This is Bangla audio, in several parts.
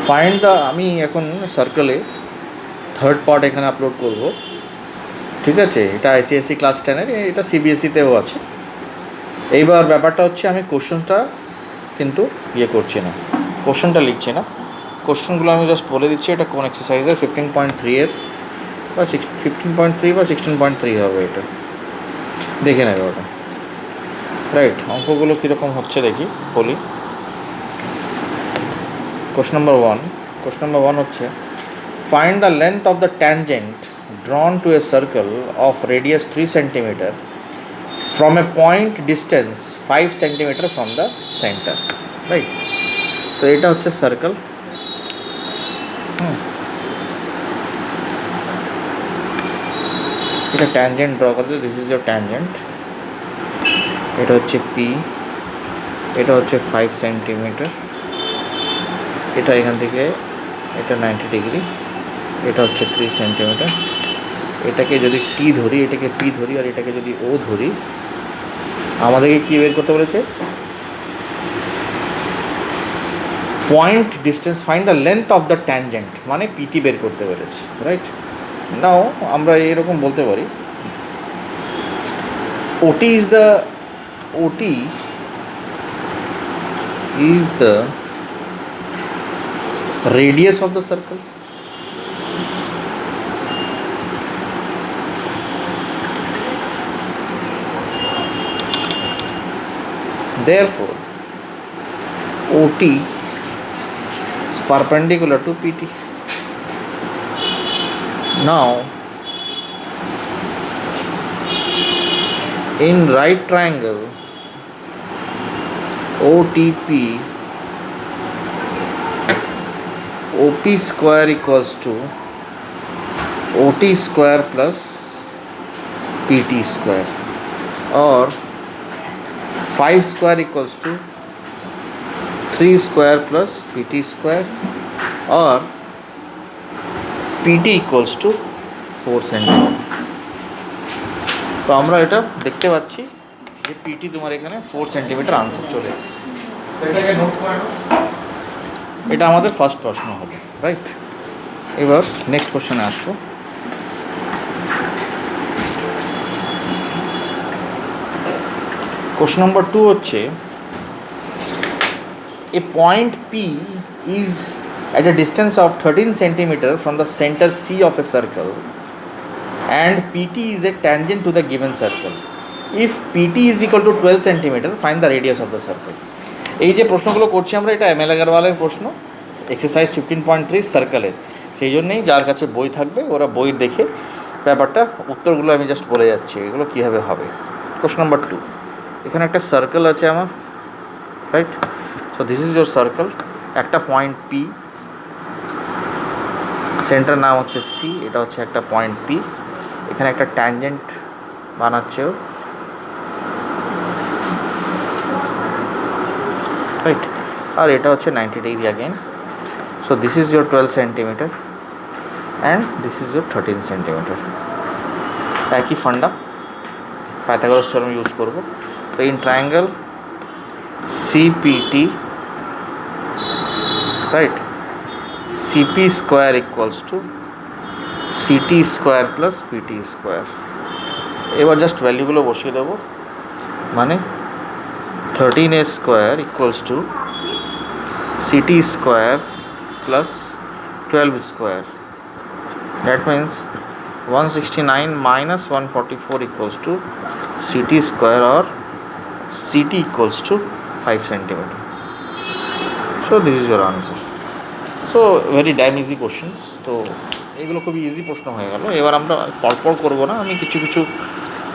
ফাইন্ড দ্য, আমি এখন সার্কেলে থার্ড পার্ট এখানে আপলোড করব, ঠিক আছে? এটা আইসিএসসি ক্লাস 10-এর, এটা সিবিএসসিতেও আছে। এইবার ব্যাপারটা হচ্ছে আমি কোশ্চেনটা কিন্তু করছি না, কোশ্চেনটা লিখছি না, কোশ্চেনগুলো আমি জাস্ট বলে দিচ্ছি এটা কোন এক্সারসাইজের 15.3-এর বা 15.3 বা 16.3 হবে, এটা দেখে নেবে ওটা। রাইট, অঙ্কগুলো কীরকম হচ্ছে দেখি বলি। কোশ্চেন নাম্বার ওয়ান হচ্ছে find the length of the tangent drawn to a circle of radius 3 cm from a point distance 5 cm from the center, right? তো এটা হচ্ছে সার্কেল। এটা ট্যানজেন্ট ড্র করতে, দিস ইজ ইয়োর ট্যানজেন্ট, এটা হচ্ছে পি, এটা হচ্ছে 5 সেন্টিমিটার, এটা এখান থেকে এটা 90 ডিগ্রি, এটা হচ্ছে 3 সেন্টিমিটার। এটাকে যদি টি ধরি, এটাকে পি ধরি, আর এটাকে যদি ও ধরি, আমাদেরকে কী বের করতে বলেছে? Point distance, find the length of the tangent, মানে পিটি বের করতে বলেছে, রাইট? নাও আমরা এরকম বলতে পারি ওটি is the radius of the circle. Therefore, OT is perpendicular to PT. Now, in right triangle OTP, OP square equals to OT square plus PT square, or 5 square equals to 3 square plus PT square, or PT equals to 4 centimeter. তো আমরা এটা দেখতে পাচ্ছি যে পিটি তোমার এখানে 4 সেন্টিমিটার আনসার চলে এসেছে। তো এটাকে নোট করে নাও, এটা আমাদের ফার্স্ট প্রশ্ন হবে, রাইট? এবার নেক্সট কোশ্চেনে আসবো। কোশ্চেন নাম্বার 2 হচ্ছে a point P is at a distance of 13 centimeter from the center C of a circle and PT is a tangent to the given circle. If PT is equal to 12 centimeter, find the radius of the circle. এই যে প্রশ্নগুলো করছি আমরা, এটা এম এল আগরওয়ালের প্রশ্ন, এক্সারসাইজ 15.3 সার্কেলের। সেই জন্যেই যার কাছে বই থাকবে ওরা বই দেখে ব্যাপারটা, উত্তরগুলো আমি জাস্ট বলে যাচ্ছি এগুলো কীভাবে হবে। কোশ্চেন নাম্বার 2, এখানে একটা সার্কেল আছে আমার, right? So this is your circle, একটা পয়েন্ট পি, সেন্টার নাম হচ্ছে সি, এটা হচ্ছে একটা পয়েন্ট পি, এখানে একটা ট্যানজেন্ট বানাচ্ছে ও, রাইট? আর এটা হচ্ছে 90 degree again. So this is your 12 centimetre and this is your 13 centimetre. একই ফান্ডা, পাইথাগোরাস থিওরেম ইউজ করবো। তো in triangle CPT, right, CP square equals to CT square plus PT square. এবার জাস্ট ভ্যালুগুলো বসিয়ে দেবো, মানে 13A square equals to CT square plus 12 square. That means 169 minus 144 equals to CT square, or CT equals to 5 centimeter. So this is your answer. So very damn easy questions. তো এগুলো খুবই ইজি প্রশ্ন হয়ে গেল। এবার আমরা পরপর করবো না, আমি কিছু কিছু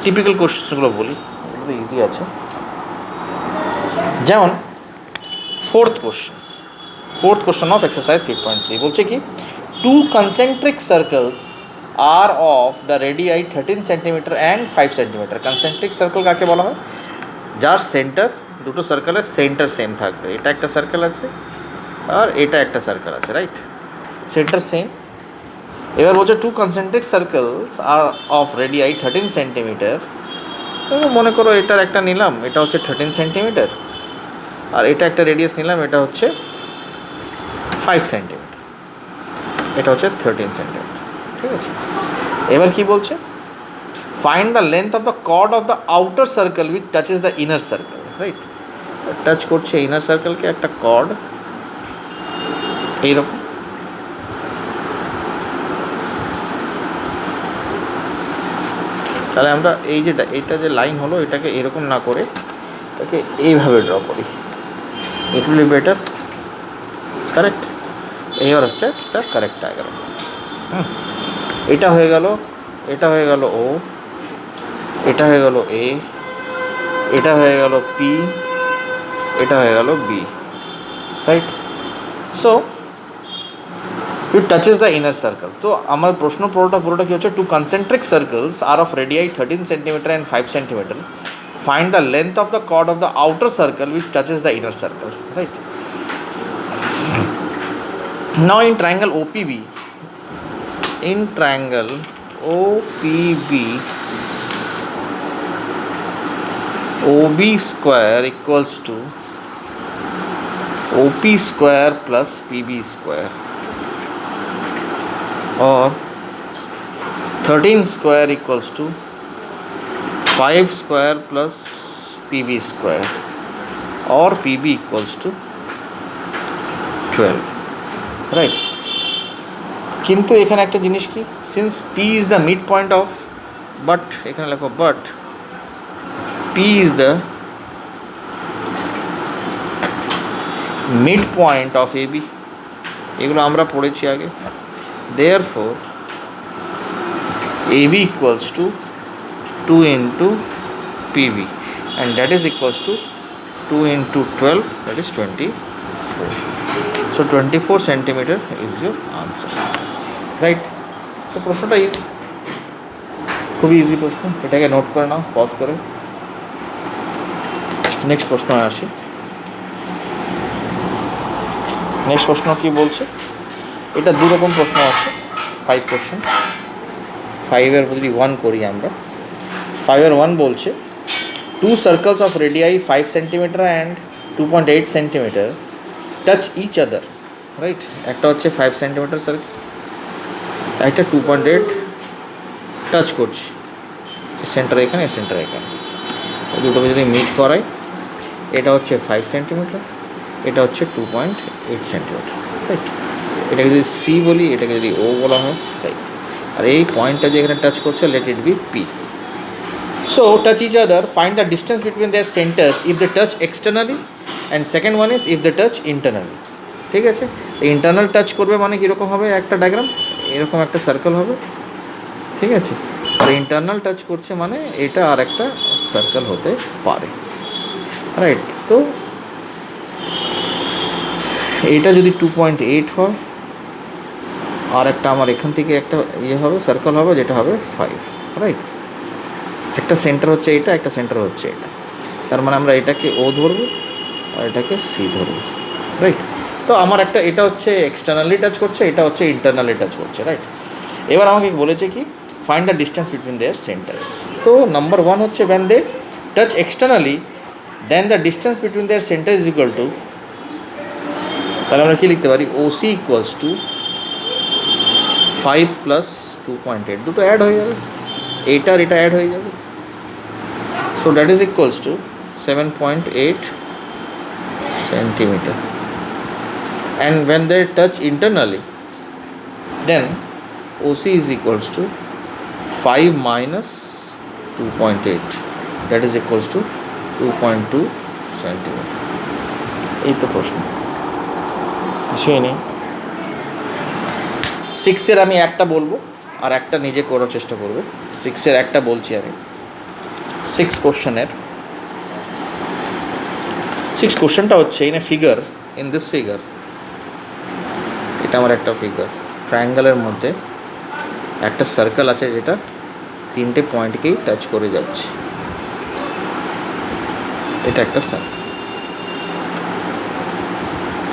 টিপিক্যাল কোশ্চেন্সগুলো বলি, এগুলো তো ইজি আছে। যেমন ফোর্থ কোশ্চেন অফ এক্সারসাইজ 3.3 বলছে কি, two concentric circles are of the radii 13 centimetre and 5 centimetre. Concentric circle কাকে বলা হয়? যার সেন্টার, দুটো সার্কেলের সেন্টার সেম থাকবে। এটা একটা সার্কেল আছে আর এটা একটা সার্কেল আছে, রাইট? Centre same. এবার বলছে two concentric circles are of radii 13 centimetre. মনে করো এটার একটা নিলাম, এটা হচ্ছে 13 সেন্টিমিটার, আর এটা একটা রেডিয়াস নিলাম, এটা হচ্ছে 5 সেন্টিমিটার। এটা হচ্ছে 13 সেন্টিমিটার, ঠিক আছে। এবার কি বলছে, find the length of the chord of the outer circle which touches the inner circle, right. Touch করছে ইনার সার্কেলকে একটা কর্ড এইরকম, তাহলে আমরা এই যে এটা যে লাইন হলো এটাকে এরকম না করে এটাকে এইভাবে ড্র করি, it will be better, correct. এইবার হচ্ছে তার কারেক্ট ডায়াগ্রাম। এটা হয়ে গেল, এটা হয়ে গেল ও, এটা হয়ে গেল এ, এটা হয়ে গেল পি, এটা হয়ে গেল B, right. So it touches the inner circle. তো আমার প্রশ্ন পুরোটা কি হচ্ছে, two concentric circles are of radii 13 centimetre and 5 centimetre, find the length of the chord of the outer circle which touches the inner circle, right. Now in triangle OPB, in triangle OPB, OB square equals to OP square plus PB square, or 13 square equals to 5 square plus PB square, or PB equals to 12, right. কিন্তু এখানে একটা জিনিস কি, since P is the midpoint of, but এখানে লেখো but P is the midpoint of AB, এগুলো আমরা পড়েছি আগে। Therefore AB equals to 2 into PB, and that is equals to 2 into 12, that is 24. So 24 centimeter is your answer, right. তো প্রশ্নটা ইজি, খুবই ইজি প্রশ্ন, এটাকে নোট করে নাও পজ করে। নেক্সট প্রশ্ন আসি। নেক্সট প্রশ্ন কি বলছে, এটা দু রকম প্রশ্ন আছে, 5 কোশ্চেন। 5-এর যদি 1 করি আমরা, 5-এর 1 বলছে two circles of radii 5 centimetre and 2.8 centimetre touch each other, right. একটা হচ্ছে 5 সেন্টিমিটার সার্কেল, একটা 2.8 টাচ করছে, সেন্টার এখানে, সেন্টার এখানে, দুটোকে যদি মিট করাই, এটা হচ্ছে 5 সেন্টিমিটার, এটা হচ্ছে 2.8 সেন্টিমিটার, রাইট। এটাকে যদি সি বলি, এটাকে যদি ও বলা হয়, রাইট। আর এই পয়েন্টটা যে এখানে টাচ করছে, let it be P. So touch each other, find the distance between their centres if they touch externally, and second one is if they touch internally, ঠিক আছে। ইন্টারনাল টাচ করবে মানে কীরকম হবে একটা ডায়াগ্রাম, এরকম একটা সার্কেল হবে, ঠিক আছে। আর ইন্টারনাল টাচ করছে মানে এটা আর একটা সার্কেল হতে পারে, রাইট। তো এটা যদি 2.8 হয়, আর একটা আমার এখান থেকে একটা ইয়ে হবে, সার্কেল হবে, যেটা হবে 5, রাইট। একটা সেন্টার হচ্ছে এটা, একটা সেন্টার হচ্ছে এটা, তার মানে আমরা এটাকে ও ধরবো আর এটাকে সি ধরবো, রাইট। তো আমার একটা এটা হচ্ছে এক্সটার্নালি টাচ করছে, এটা হচ্ছে ইন্টারনালি টাচ করছে, রাইট। এবার আমাকে বলেছে কি, find the distance between their centres. তো নাম্বার 1 হচ্ছে when they touch externally then the distance between their center is equal to, তাহলে আমরা কি লিখতে পারি, OC equals to 5 plus 2.8, দুটো অ্যাড হয়ে যাবে, এইটা আর এটা অ্যাড হয়ে যাবে। So that is equals to 7.8 centimetre, and when they touch internally then OC is equals to 5 minus 2.8, that is equals to 2.2 centimetre. এই তো প্রশ্ন, কিছুই নেই। 6-এর আমি একটা বলবো আর একটা নিজে করার চেষ্টা করবে। 6-এর একটা বলছি আমি, 6 কোশ্চেনের 6 কোশ্চেনটা হচ্ছে in a figure, in this figure, এটা আমার একটা ফিগার, ট্রায়াঙ্গেলের মধ্যে একটা সার্কেল আছে যেটা 3টে পয়েন্টকেই টাচ করে যাচ্ছে, এটা একটা সার্কেল,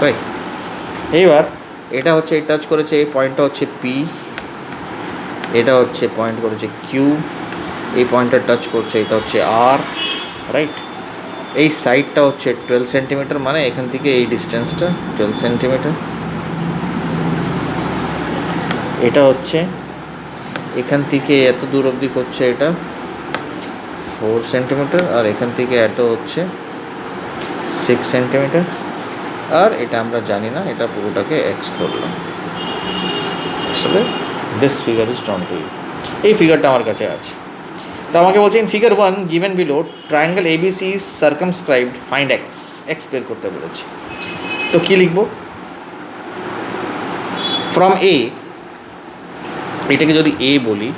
রাইট। এইবার এটা হচ্ছে এই টাচ করেছে, এই পয়েন্টটা হচ্ছে পি, এটা হচ্ছে পয়েন্ট করেছে কিউ, এই পয়েন্টটা টাচ করছে, এটা হচ্ছে আর, রাইট। এই সাইডটা হচ্ছে 12 সেন্টিমিটার, মানে এখান থেকে এই ডিস্টেন্সটা 12 সেন্টিমিটার। এটা হচ্ছে এখান থেকে এত দূর অবধি হচ্ছে এটা 4 সেন্টিমিটার, আর এখান থেকে এত হচ্ছে 6 সেন্টিমিটার, আর এটা আমরা জানি না, এটা পুরোটাকে এক্স ধরলাম। আসলে this figure is drawn to you. এই ফিগারটা আমার কাছে আছে। তো আমাকে বলছে in figure 1 given below triangle ABC is circumscribed, find X. X বের করতে বলেছি। তো কী লিখব? ফ্রম এ, এটাকে যদি এ বলি,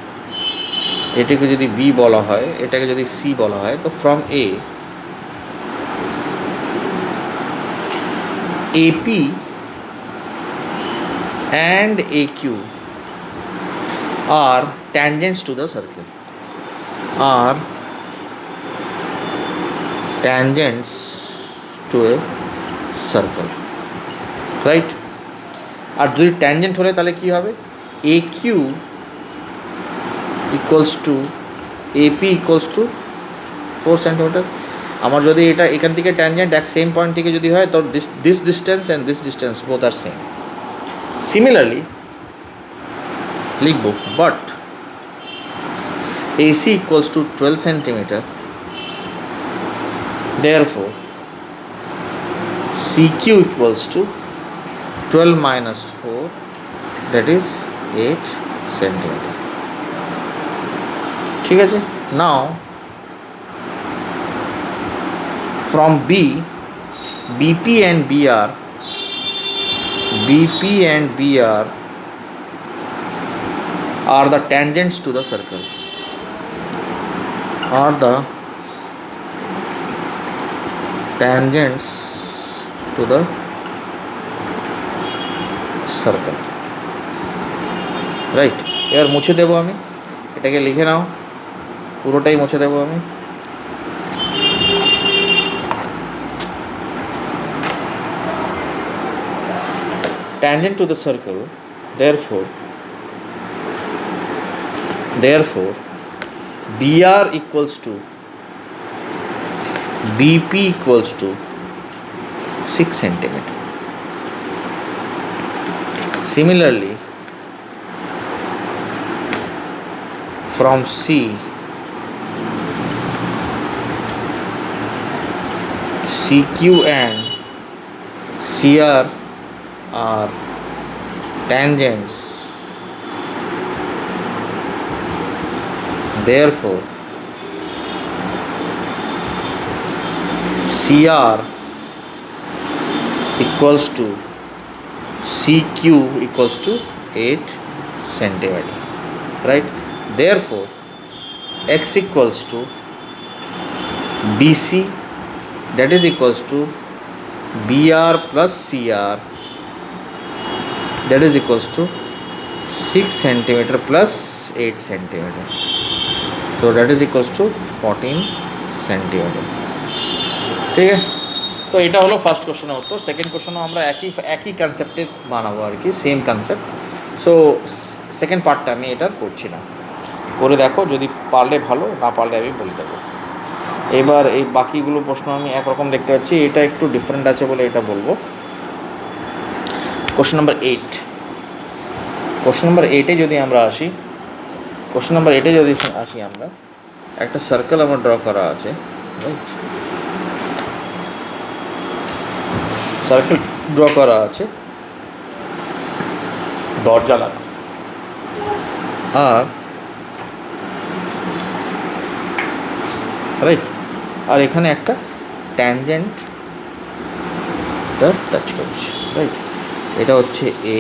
এটাকে যদি বি বলা হয়, এটাকে যদি সি বলা হয়, তো from A AP and AQ are tangents to the circle, are tangents to a circle, right? আর যদি ট্যানজেন্ট হলে তাহলে কী হবে? AQ equals to AP equals to 4 centimetre. আমার যদি এটা এখান থেকে ট্যানজেন্ট এক সেম পয়েন্ট থেকে যদি হয়, তো this distance and this distance both are same. Similarly, লিখব but AC equals to 12 centimeter, therefore CQ equals to 12 minus 4, that is 8 centimeter. ঠিক আছে? Now from B, BP and BR are the tangents to the circle, are the tangents to the circle, right? এবার মুছে দেবো আমি, এটাকে লিখে নাও, পুরোটাই মুছে দেবো আমি। Tangent to the circle, therefore BR equals to BP equals to 6 centimeter. Similarly, from C, CQ and CR are tangents, therefore CR equals to CQ equals to 8 centimeter, right? Therefore X equals to BC, that is equals to BR plus CR, that is equals to 6 centimeter plus 8 centimeter, so that is equals to 14 centimeter. ঠিক আছে? তো এটা হলো ফার্স্ট কোশ্চেনের উত্তর। সেকেন্ড কোশ্চেনও আমরা একই কনসেপ্টে বানাবো আর কি, সেম কনসেপ্ট। সো সেকেন্ড পার্টটা আমি এটা করছি না, করে দেখো, যদি পারলে ভালো, না পারলে আমি বলে দেবো। এবার এই বাকিগুলো প্রশ্ন আমি একরকম দেখতে পাচ্ছি, এটা একটু ডিফারেন্ট আছে বলে এটা বলবো। কোশ্চেন নাম্বার 8, কোশ্চেন নাম্বার 8-এ যদি আমরা আসি, আমরা একটা সার্কেল আমার ড্র করা আছে, রাইট? সার্কেল ড্র করা আছে, দরজা লাগা, আর রাইট, আর এখানে একটা ট্যানজেন্ট টাচ করছে, রাইট? এটা হচ্ছে এ,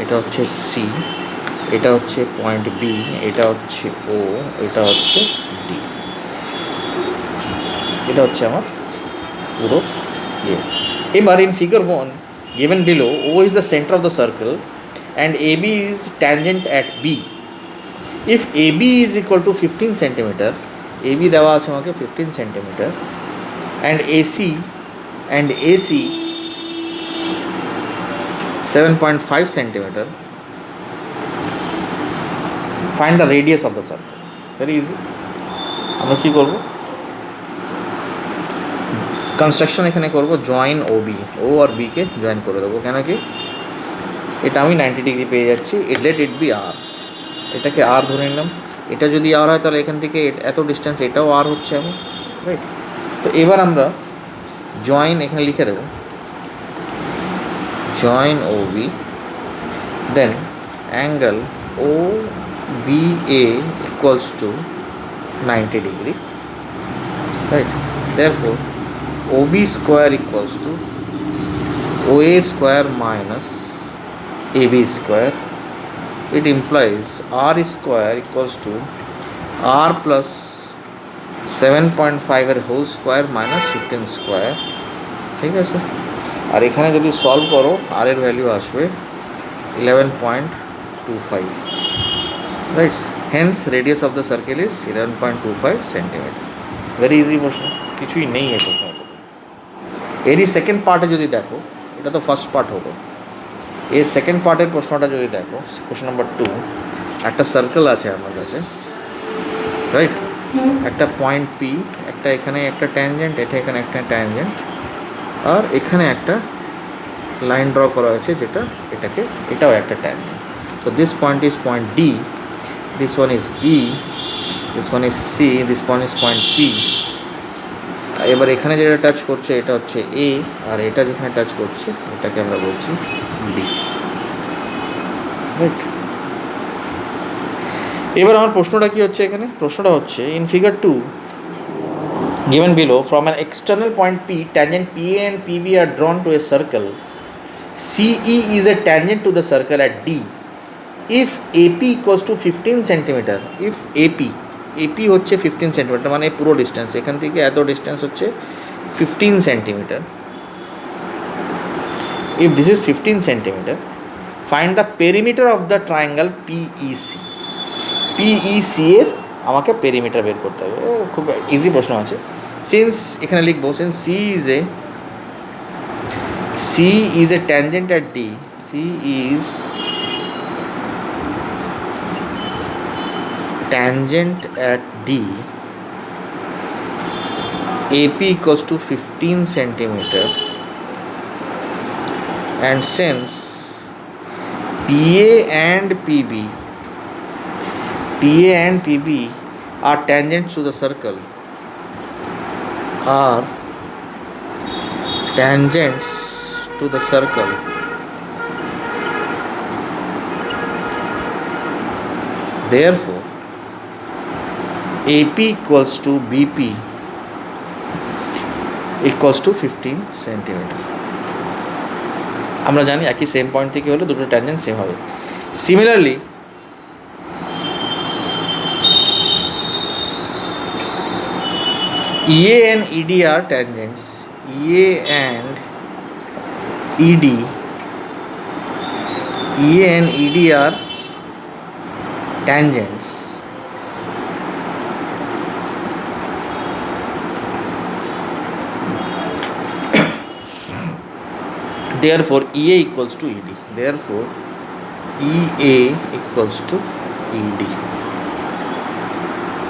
এটা হচ্ছে সি, এটা হচ্ছে পয়েন্ট বি, এটা হচ্ছে ও, এটা হচ্ছে ডি। এটা হচ্ছে আমার পুরো ইয়ে। এবার in figure 1 given below, O is the center of the circle and AB is tangent at B. If AB is equal to 15 centimeter, AB দেওয়া আছে আমাকে 15 centimeter, and AC 7.5 centimeter, find the radius of the circle. Very easy. আমরা কি করব? কনস্ট্রাকশন এখানে করব, জয়েন ও বি, ও আর বিকে জয়েন করে দেবো। কেন কি? এটা আমি 90 ডিগ্রি পেয়ে যাচ্ছি, লেট ইট বি আর, এটাকে আর ধরে নিলাম। এটা যদি আর হয় তাহলে এখান থেকে এত ডিস্টেন্স এটাও আর হচ্ছে আমি, রাইট। তো এবার আমরা জয়েন এখানে লিখে দেবো, join O B, then angle O B A equals to 90 degree, right? Therefore OB square equals to OA square minus AB square. It implies R square equals to R plus 7.5 এর হোল স্কোয়ার মাইনাস 15 স্কোয়ার, ঠিক আছে। আর এখানে যদি সলভ করো আর এর ভ্যালু আসবে 11.25, right. Hence radius of the circle is 11.25 centimetre. Very easy প্রশ্ন, কিছুই নেই এই প্রশ্ন। এরই সেকেন্ড পার্টে যদি দেখো, এটা তো ফার্স্ট পার্ট হলো, এর সেকেন্ড পার্টের প্রশ্নটা যদি দেখো, কোশ্চেন নাম্বার 2, একটা সার্কেল আছে আমার কাছে, রাইট। একটা পয়েন্ট পি, একটা এখানে একটা ট্যানজেন্ট, এটা এখানে একটা ট্যানজেন্ট, আর এখানে একটা লাইন ড্র করা হয়েছে যেটা এটাকে, এটাও একটা tangent. So this point is point D, this one is E, this one is C, this one is point P. এবার এখানে যেটা টাচ করছে এটা হচ্ছে এ, আর এটা যেখানে টাচ করছে এটাকে আমরা বলছি বি, রাইট। এবার আমার প্রশ্নটা কি হচ্ছে এখানে, প্রশ্নটা হচ্ছে in figure 2 given below from an external point P tangent PA and PB are drawn to a circle, CE is a tangent to the circle at D if AP equals to 15 centimeter, if AP হচ্ছে 15 সেন্টিমিটার, মানে পুরো ডিস্টেন্স এখান থেকে এত ডিস্টেন্স হচ্ছে 15 centimetre. if this is 15 centimeter, find the perimeter of the triangle PEC. PEC এর আমাকে পেরিমিটার বের করতে হবে, খুব ইজি প্রশ্ন আছে। সিন্স এখানে লিখবো, since C is a tangent at D, C is tangent at D, AP equals to 15 centimeter, and since PA and PB are tangents to the circle, therefore AP equals to BP equals to 15 centimeter. আমরা জানি একই সেম পয়েন্ট থেকে হলে দুটো ট্যানজেন্ট সেম হবে। Similarly EA and ED are tangents, EA and ED are tangents, therefore EA equals to ED, therefore EA equals to ED,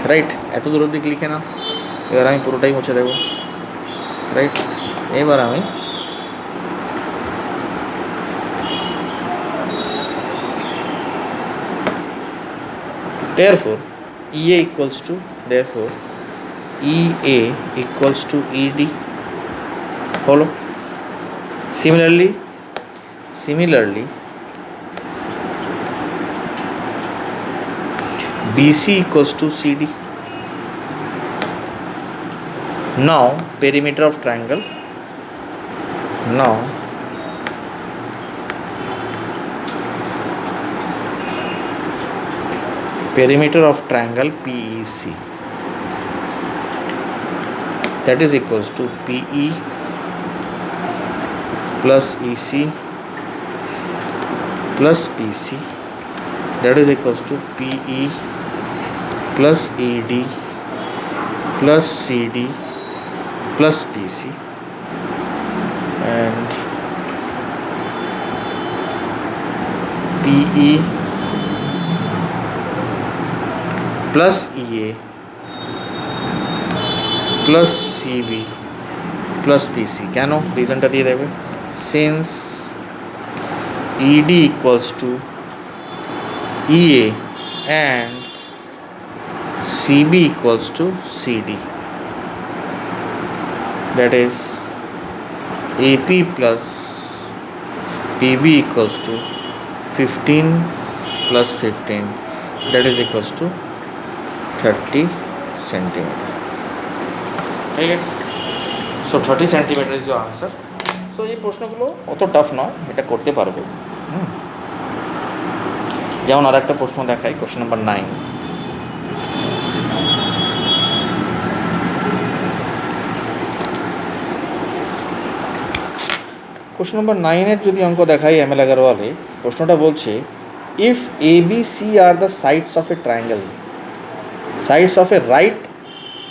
right. এত দূর অবধি লিখে নাও, এবার আমি পুরোটাই মুছে দেবো, রাইট। এবার আমি therefore EA equals to ED হলো। Similarly BC equals to CD. Now perimeter of triangle, PEC, that is equals to PE plus EC plus PC, that is equals to PE plus ED plus CD plus PC, and PE plus EA plus CB plus PC। কেন রিজনটা দিয়ে দেবে, since ED equals to EA and CB equals to CD. That is AP plus PB equals to 15 plus 15, that is equals to 30 centimeter. ঠিক আছে, so 30 centimetre is your answer. So এই প্রশ্নগুলো অত টাফ নয়, এটা করতে পারবে। যেমন আর একটা প্রশ্ন দেখাই, কোশ্চেন নাম্বার 9। কোশ্চেন নাম্বার 9-এর যদি অঙ্ক দেখাই এমএল আগারওয়ালে, প্রশ্নটা বলছে if A B C are the sides of a triangle, sides of a right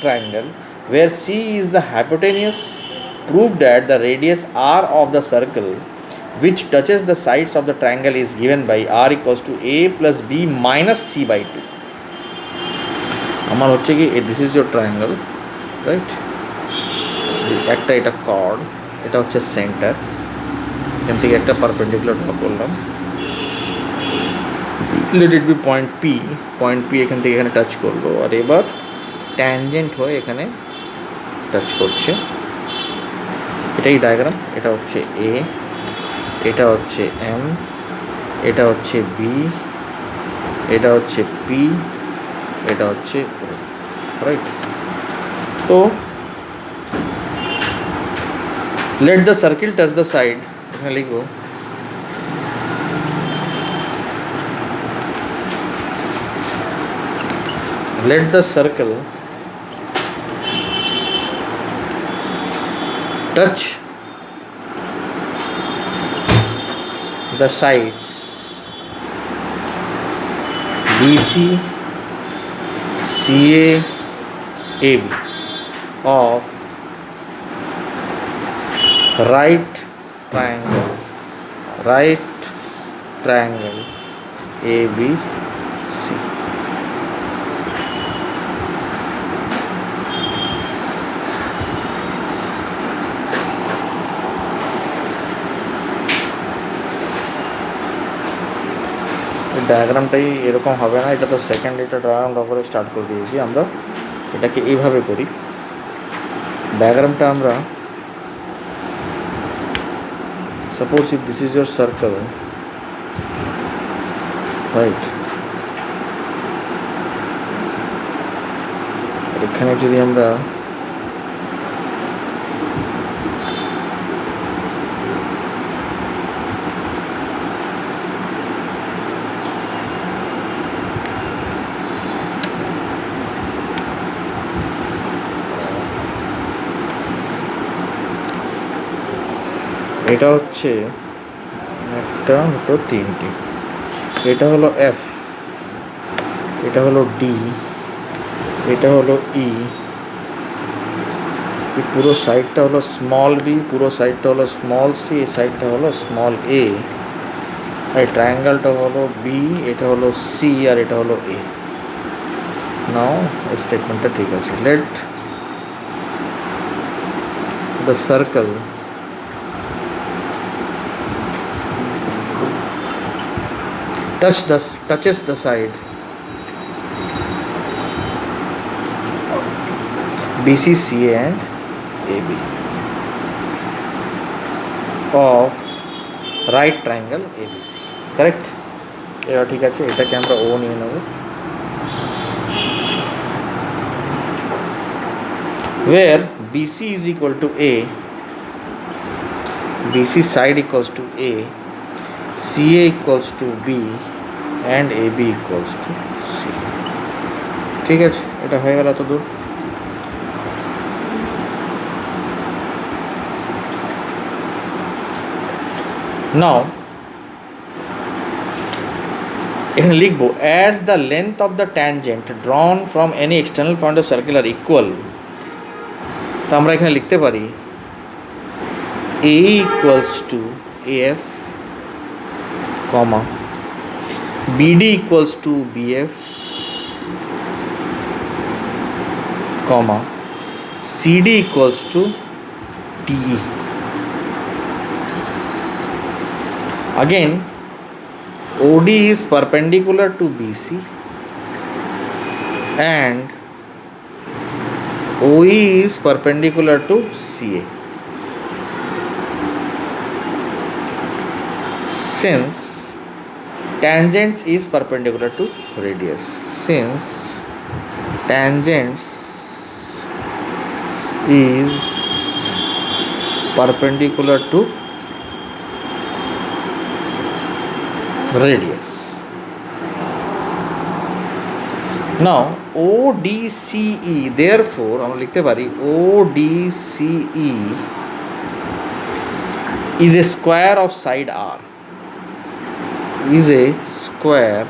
triangle where C is the hypotenuse, prove that the radius R of the circle which touches the sides of the triangle is given by R equals to A plus B minus C by 2. আমার হচ্ছে কি this is your triangle, right? একটা এটা কর্ড, এটা হচ্ছে সেন্টার, এখান থেকে একটা পারপেন্ডিকুলার ড্র করলাম, late it B point P এখান থেকে এখানে টাচ করলো, আর এবার ট্যানজেন্ট হয়ে এখানে টাচ করছে। এটাই ডায়াগ্রাম। এটা হচ্ছে এ, এটা হচ্ছে এম, এটা হচ্ছে বি, এটা হচ্ছে পি, এটা হচ্ছে ও, রাইট? তো let the circle touch the side, এখানে লিখবো let the circle touch the sides BC, CA, AB of right triangle ABC. ডায়াগ্রামটাই এরকম হবে না, এটা তো সেকেন্ড এটা ডায়াগ্রাম করে স্টার্ট করে দিয়েছি আমরা। এটাকে এইভাবে করি, ডায়াগ্রামটা আমরা suppose if this is your circle, right? এখানে যদি আমরা এটা হচ্ছে একটা, দুটো, তিনটে, এটা হলো এফ, এটা হলো ডি, এটা হলো ই, পুরো সাইডটা হলো স্মল বি, পুরো সাইডটা হলো স্মল সি, এই সাইডটা হলো স্মল এ, এই ট্রায়াঙ্গেলটা হলো বি, এটা হলো সি, আর এটা হলো এ। নাও এই স্টেটমেন্টটা ঠিক আছে। Let the circle touches the side BC, CA and AB of right triangle ABC, correct? এটা ঠিক আছে, এটাকে আমরা ও নিয়ে নেব। where BC is equal to A, BC side equals to A, CA equals to B and AB equals to C. ঠিক আছে, এটা হয়ে গেল এত দূর। নাও এখানে লিখবো as the length of the tangent drawn from any external point of circle are equal, তো আমরা এখানে লিখতে পারি A equals to AF, comma BD equals to BF, comma CD equals to DE. Again OD is perpendicular to BC and OE is perpendicular to CA. Since tangents is perpendicular to radius, since tangents is perpendicular to radius. Now ODCE, therefore আমরা লিখতে পারি ODCE is a square of side R, is a square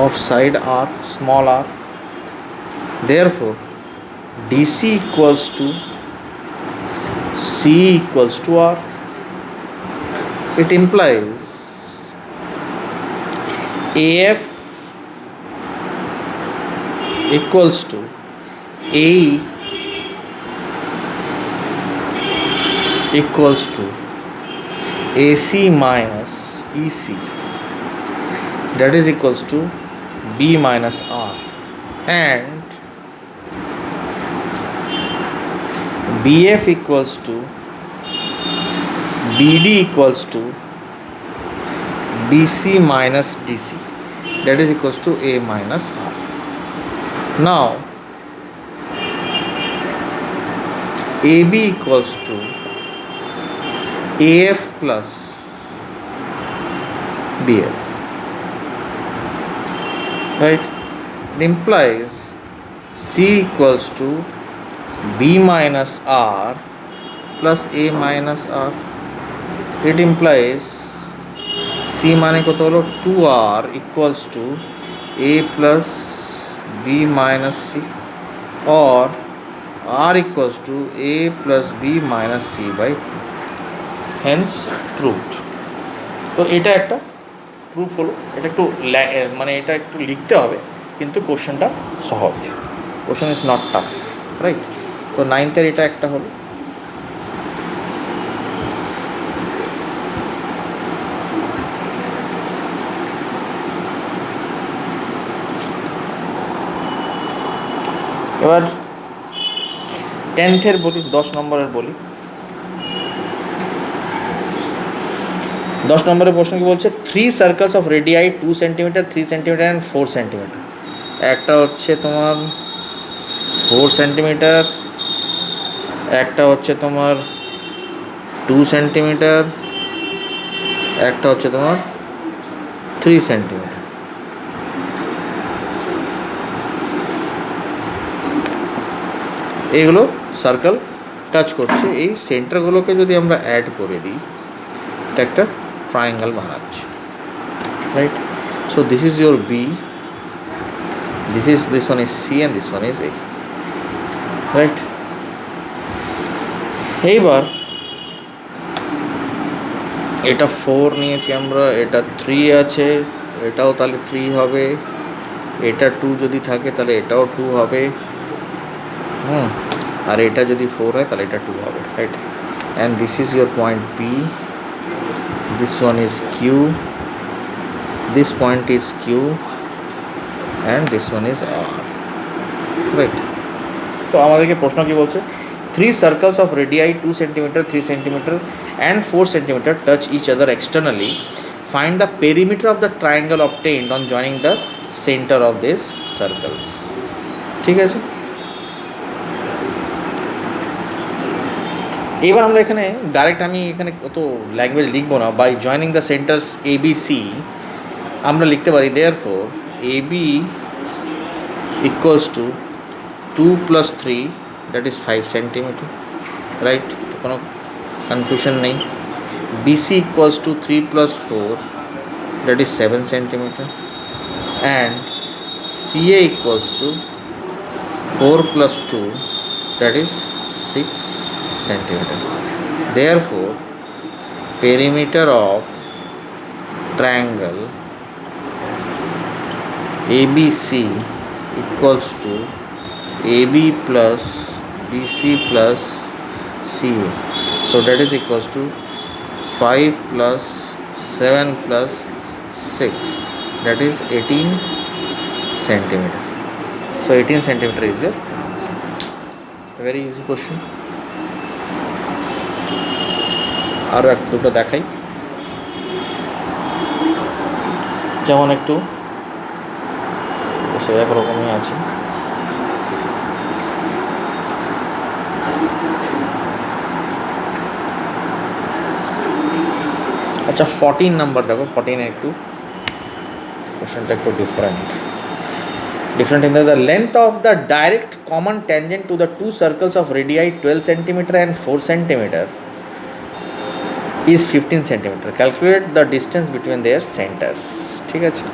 of side R, small r. Therefore DC equals to C equals to R. It implies AF equals to AE equals to AC minus EC, that is equals to B minus R, and BF equals to BD equals to BC minus DC, that is equals to A minus R. Now AB equals to AF plus BF, right? It implies C equals to B minus R plus A minus R. It implies C মানে কত হলো 2R equals to A plus B minus C, or R equals to A plus B minus C by 2. Hence proved. তো এটা একটা প্রুফ হলো। এটা একটু মানে এটা একটু লিখতে হবে, কিন্তু কোশ্চেনটা সহজ, question is not tough, right? তো 9th এটা একটা হলো। এবার 10th বলি, 10 নম্বরের বলি। 10 নম্বরের প্রশ্ন কি বলছে? 3 circles of radii 2 centimetre, 3 centimetre and 4 centimetre. একটা হচ্ছে তোমার 4 সেন্টিমিটার, একটা হচ্ছে তোমার 2 সেন্টিমিটার, একটা হচ্ছে তোমার 3 সেন্টিমিটার। এইগুলো সার্কেল টাচ করছে। এই সেন্টারগুলোকে যদি আমরা অ্যাড করে দিই, এটা একটা ট্রায়াঙ্গেল বানাচ্ছে, right? So this is your B, this one is C and this one is A, right? এইবার এটা 4 নিয়েছি আমরা, এটা 3 আছে, এটাও তাহলে 3 হবে, এটা 2 যদি থাকে তাহলে এটাও 2 হবে, আর এটা যদি 4 হয় তাহলে এটা 2 হবে, right? And this is your point P, this one is Q, this point is Q, and this one is R, right? তো আমাদেরকে প্রশ্ন কি বলছে? 3 circles of radii 2 cm, 3 cm and 4 cm touch each other externally. Find the perimeter of the triangle obtained on joining the center of these circles. ঠিক আছে? এবার আমরা এখানে ডাইরেক্ট, আমি এখানে কত ল্যাঙ্গুয়েজ লিখবো না। By joining the centres ABC আমরা লিখতে পারি therefore AB equals to 2 plus 3, that is 5 centimeter, right? কোনো কনফিউশন নেই। BC equals to 3 plus 4, that is 7 centimeter, and CA equals to 4 plus 2, that is 6 centimeter. Therefore perimeter of triangle ABC equals to AB plus BC plus CA. So that is equals to 5 plus 7 plus 6, that is 18 centimeter. So 18 centimeter is your answer. Very easy question. আরও এক দুটো দেখাই, যেমন একটু সে একরকমই আছে। আচ্ছা 14 নাম্বার দেখো, 14 একটু কোশ্চেনটা একটু different in the length of the direct common tangent to the two circles of radii 12 cm and 4 cm is 15 cm. Calculate the distance between their centers. ঠিক আছে,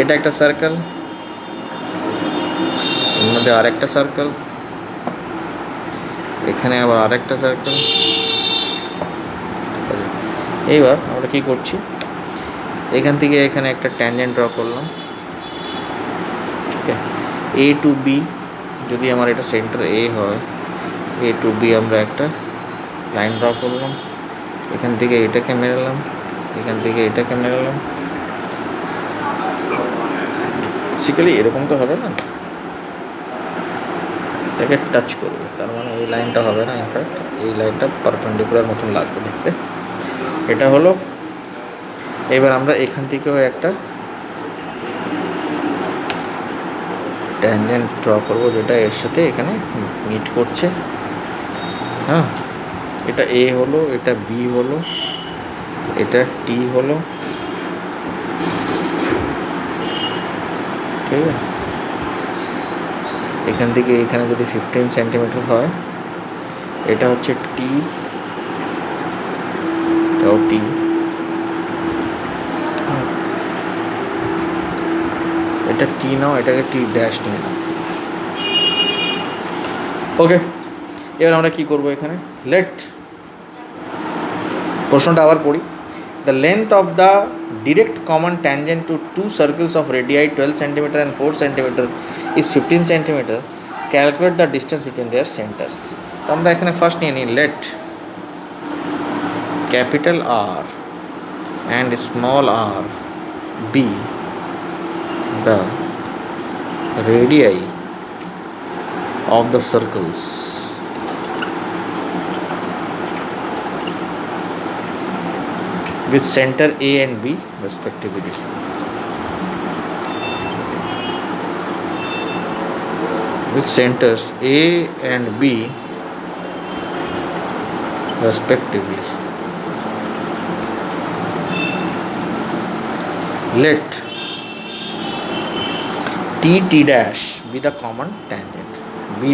এটা একটা সার্কেল, এর মধ্যে আরেকটা সার্কেল, এখানে আবার আরেকটা সার্কেল। এইবার আমরা কি করছি, এখান থেকে এখানে একটা ট্যানজেন্ট ড্র করলাম। এ টু বি, যদি আমার এটা সেন্টার এ হয়, এ টু বি আমরা একটা লাইন ড্র করলাম, এখান থেকে এটাকে মেরালাম, এখান থেকে এটাকে মেরালাম। বেসিক্যালি এরকম তো হবে না, এটাকে টাচ করবে, তার মানে এই লাইনটা হবে না, ইনফ্যাক্ট এই লাইনটা পারপেন্ডিকুলার মতন লাগবে দেখতে। এটা হলো, এবার আমরা এখান থেকেও একটা ট্যানজেন্ট ড্র করব, যেটা এর সাথে এখানে মিট করছে। হ্যাঁ, এটা এ হলো, এটা বি হলো, এটা টি হলো, ঠিক আছে। এখান থেকে এখানে যদি 15 সেন্টিমিটার হয়, এটা হচ্ছে টি, এটাও টি, এটা টি নাও, এটাকে টি ড্যাশ নিয়ে নাও। ওকে, এবার আমরা কি করব এখানে, লেট, প্রশ্নটা আবার পড়ি। The length of the direct common tangent to two circles of radii 12 centimetre and 4 centimetre is 15 centimetre. Calculate the distance between their centres. তো আমরা এখানে ফার্স্ট নিয়ে নিই, let capital R and small R be the radii of the circles with center A and B respectively. With centers A and B respectively. Let T dash be the common tangent. Be